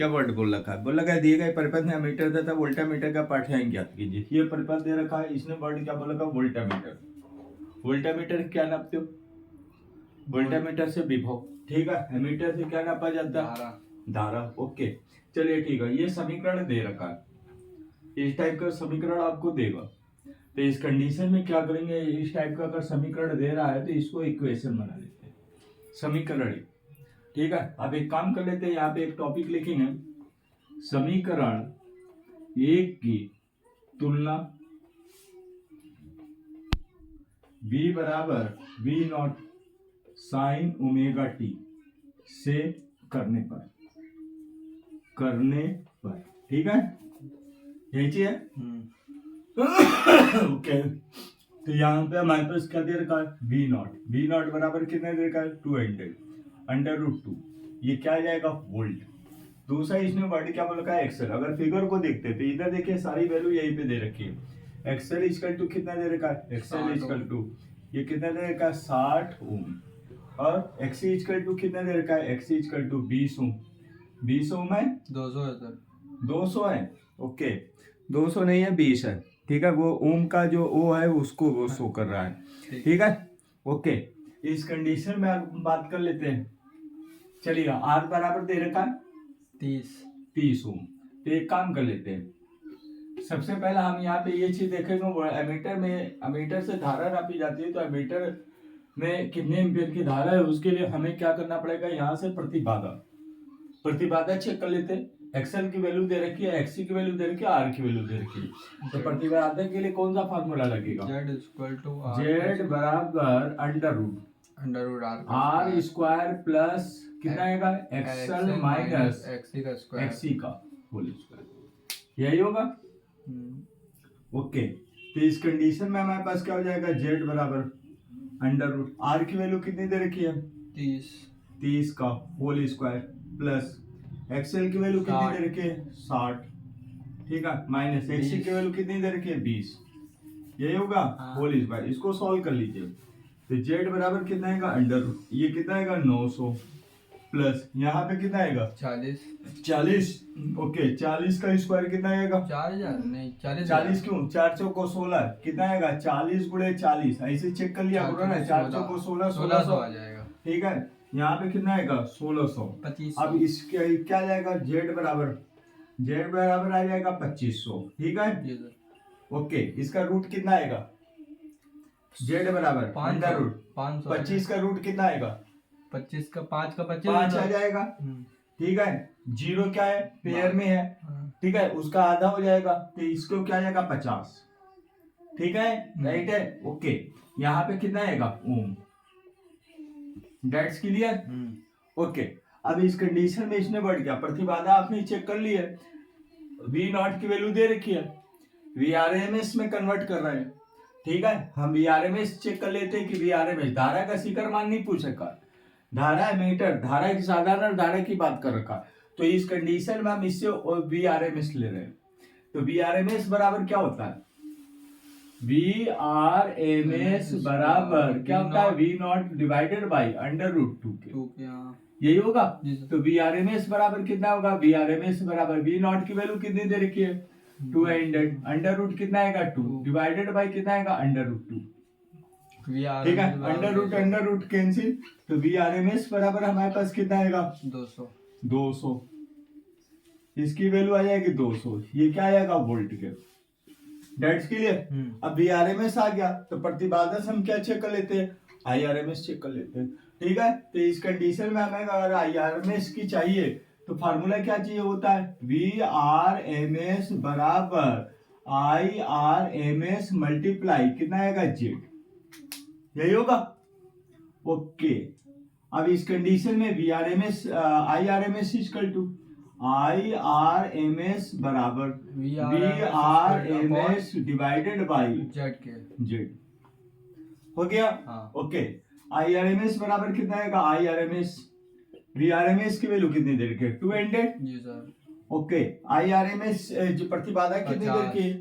क्या वर्ड बोल रखा है? बोल रखा है दिए गए परिपथ में एमीटर तथा वोल्टामीटर का पाठ्यांक ज्ञात कीजिए। ये परिपथ दे रखा है, इसने वर्ड क्या बोल रखा है? वोल्टामीटर। वोल्टामीटर क्या नापते हो? वोल्टामीटर से विभव, ठीक है। एमीटर से क्या नापा जाता है? धारा। ओके, चलिए ठीक है। ये समीकरण दे रखा है, इस टाइप का समीकरण आपको देगा, तो इस कंडीशन में क्या करेंगे? इस टाइप का अगर समीकरण दे रहा है तो इसको इक्वेशन बना लेते हैं, समीकरण, ठीक है। अब एक काम कर लेते हैं, यहाँ पे एक टॉपिक लिखेंगे, समीकरण एक की तुलना v बराबर v not sine omega T से करने पर, ठीक है, यही चीज है। ओके, तो यहाँ पे हमारे पास क्या दे रखा है? v नॉट बराबर कितना दे रखा है? 200 अंडर रूट 2, ये क्या आ जाएगा? वोल्ट। दूसरा इसमें वर्ड क्या बोल रखा है? एक्सेल। अगर फिगर को देखते हैं तो इधर देखिए सारी वैल्यू यहीं पे दे रखी है। एक्सेल इक्वल टू कितना दे रखा है? एक्सेल इक्वल टू ये कितना दे रखा है? 60 ओम। और एक्सी इक्वल टू कितना दे रखा है? एक्सी इक्वल टू 20 ओम। 20 ओम है, 200 है सर, 200 है। ओके, 200 नहीं है, 20 है, ठीक है। वो ओम का जो ओ है उसको वो शो कर रहा है, ठीक है। ओके, इस कंडीशन में हम बात कर लेते हैं। चलिए, आर बराबर दे रखा है 30 ओम। तो एक काम कर लेते हैं, सबसे पहला हम यहाँ पे ये चीज देखेंगे, एमीटर में, एमीटर से धारा नापी जाती है, तो एमीटर में कितने एम्पीयर की धारा है उसके लिए हमें क्या करना पड़ेगा? यहाँ से प्रतिबाधा चेक कर लेते हैं। एक्सएल की वैल्यू दे रखी है, एक्सी की वैल्यू दे रखी है, आर की वैल्यू दे रखी है, तो प्रतिबाधा के लिए कौन सा फार्मूला लगेगा? जेड बराबर under root R square plus कितना आएगा? एक्सएल माइनस एक्सी का होल स्क्वायर, यही होगा। ओके, तो इस कंडीशन में हमारे पास क्या हो जाएगा? जेड बराबर अंडर रूट आर की वैल्यू कितनी दे रखी है? 30 का होल स्क्वायर प्लस एक्सएल की वैल्यू कितनी दे रखी है? 60, ठीक है, माइनस एक्सी की वैल्यू कितनी दे रखी है? 20, यही होगा होल स्क्वायर। इसको सॉल्व कर लीजिए, तो जेड बराबर कितना आएगा? अंडर रूट, ये कितना आएगा? 900 प्लस यहाँ पे कितना आएगा? 40। ओके, 40 का स्क्वायर कितना आएगा? 4000 नहीं, 40 क्यों? 400 को 16 कितना आएगा? 40 गुणे 40, ऐसे चेक कर लिया करो ना, 400 को 1600 आ जाएगा, ठीक है। यहाँ पे कितना आएगा? 1600। अब इसके क्या जाएगा? जेड बराबर आ जाएगा 2500, ठीक है। ओके, इसका रूट कितना आएगा? जेड बराबर अंडर रूट 25 का रूट कितना आएगा? 25 का 5 आ जाएगा, ठीक है। जीरो क्या है? पेयर में है, ठीक है, उसका आधा हो जाएगा, तो इसको क्या आएगा? 50, ठीक है, राइट है। ओके, यहाँ पे कितना आएगा? ओम। That's clear. ओके, अब इस कंडीशन में इसने बढ़ गया, प्रतिबाधा आपने चेक कर ली है, वी नॉट की वैल्यू दे रखी है, वीआरएमएस में कन्वर्ट कर रहे हैं, ठीक है। हम वीआरएमएस चेक कर लेते हैं कि वीआरएमएस धारा का शिखर मान नहीं पूछ सका, धारा एमीटर, धारा की साधारण धारा की बात कर रखा, तो इस कंडीशन में हम इससे वीआरएमएस ले रहे हैं, तो वीआरएमएस बराबर क्या होता है? वीआरएमएस बराबर क्या होता है? V naught divided by under root 2 के, यही होगा। तो वीआरएमएस बराबर कितना होगा? वीआरएमएस बराबर वी नॉट की वैल्यू कितनी दे रखी है? 200, अंडर रूट कितना आएगा? 2 डिवाइडेड बाई कितना आएगा? अंडर रूट 2, ठीक है। अंडर रूट कैंसिल, तो वीआरएमएस बराबर हमारे पास कितना आएगा? 200, इसकी वैल्यू आ जाएगी 200, ये क्या आएगा? वोल्ट के। That's clear. अब वीआरएमएस आ गया, तो प्रतिबाधा से हम क्या चेक कर लेते हैं? आईआरएमएस चेक कर लेते हैं, ठीक है। तो इस कंडीशन में हमें अगर आईआरएमएस की चाहिए तो फार्मूला क्या चाहिए होता है? वीआरएमएस बराबर आईआरएमएस मल्टीप्लाई कितना आएगा? जेड, यही होगा। ओके, अब इस कंडीशन में VRMS IRMS equal to IRMS बराबर वीआरएमएस डिवाइडेड बाई जेड, हो गया। ओके, आईआरएमएस बराबर कितना आएगा? आईआरएमएस वीआरएमएस की वैल्यू कितनी दे रखी है? 200 जी सर। ओके, आईआरएमएस जो प्रतिबाधा कितनी दे रखी है?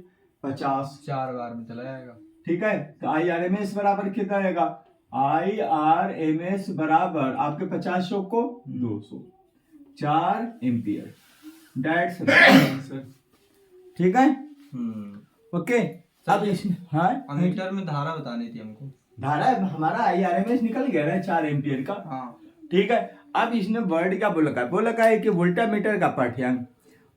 50, 4 बार में चला जाएगा, ठीक है। तो आईआरएमएस बराबर कितना आएगा? आईआरएमएस बराबर आपके 50 को 200, 4 एम्पियर, दैट्स आंसर। ठीक है, ओके। अब सर, इसमें हाँ अमीटर में धारा बतानी थी हमको। धारा हमारा IRMS निकल गया ना 4 एम्पियर का। हाँ ठीक है, अब इसने वर्ड क्या बोला है कि वोल्टामीटर का पाठ्यांक।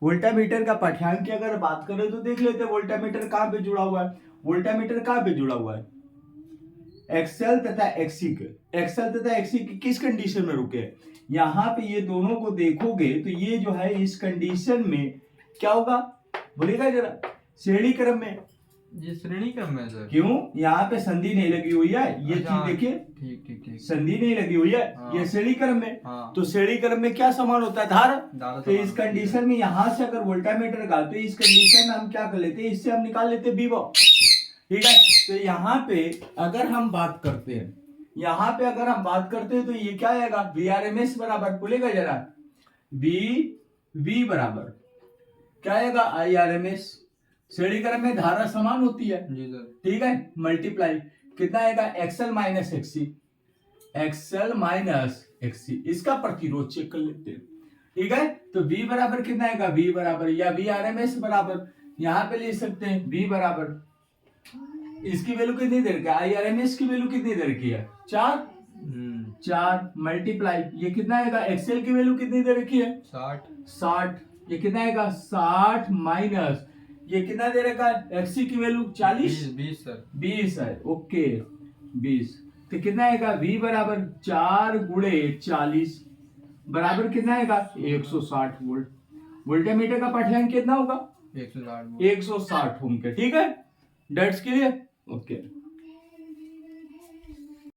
वोल्टामीटर का पाठ्यांक की अगर बात करें तो देख लेते हैं वोल्टामीटर कहाँ पे जुड़ा हुआ है। वोल्टामीटर कहाँ पे जुड़ा हुआ है, एक्सएल तथा एक्सी के। एक्सएल तथा एक्सी की किस कंडीशन में रुके हैं, यहाँ पे ये दोनों को देखोगे तो ये जो है इस कंडीशन में क्या होगा बोलेगा जरा, श्रेणी क्रम में। ये श्रेणी क्रम में सर। क्यों, यहाँ पे संधि नहीं लगी हुई है, ये अच्छा, चीज देखिए, ठीक ठीक ठीक। संधि नहीं लगी हुई है, हाँ। ये श्रेणी क्रम में। हाँ। तो श्रेणी क्रम में क्या समान होता है, धारा। धारा तो समान इस होती है। कंडीशन में यहाँ से अगर वोल्टामीटर का, तो इस कंडीशन में हम क्या कर लेते हैं, इससे हम निकाल लेते हैं वीवो। ठीक है, तो यहाँ पे अगर हम बात करते हैं, यहाँ पे अगर हम बात करते हैं तो ये क्या आएगा, VRMS बराबर, बोलेगा जरा, V बराबर क्या आएगा, IRMS। श्रेणी क्रम में धारा समान होती है जी सर। ठीक है, मल्टीप्लाई कितना आएगा, XL minus XC, XL minus XC. इसका प्रतिरोध चेक कर लेते हैं। ठीक है, तो V बराबर कितना आएगा, V बराबर या VRMS बराबर यहाँ पे ले सकते हैं V बराबर, इसकी वैल्यू कितनी दे रखी है, IRMS की वैल्यू कितनी दे रखी है, 4 4 मल्टीप्लाई ये कितना आएगा, एक्सएल की वैल्यू कितनी दे रखी है, 60। ये कितना आएगा 60 माइनस ये कितना दे रखा है, एक्सी की वैल्यू 40 20 सर। 20 है, ओके 20। तो कितना आएगा, V बराबर 4 गुणे 40 बराबर कितना आएगा, 160 वोल्ट। वोल्टामीटर का पाठ्यांक कितना होगा, 160 160 ओम के। ठीक है, डेट्स क्लियर, ओके।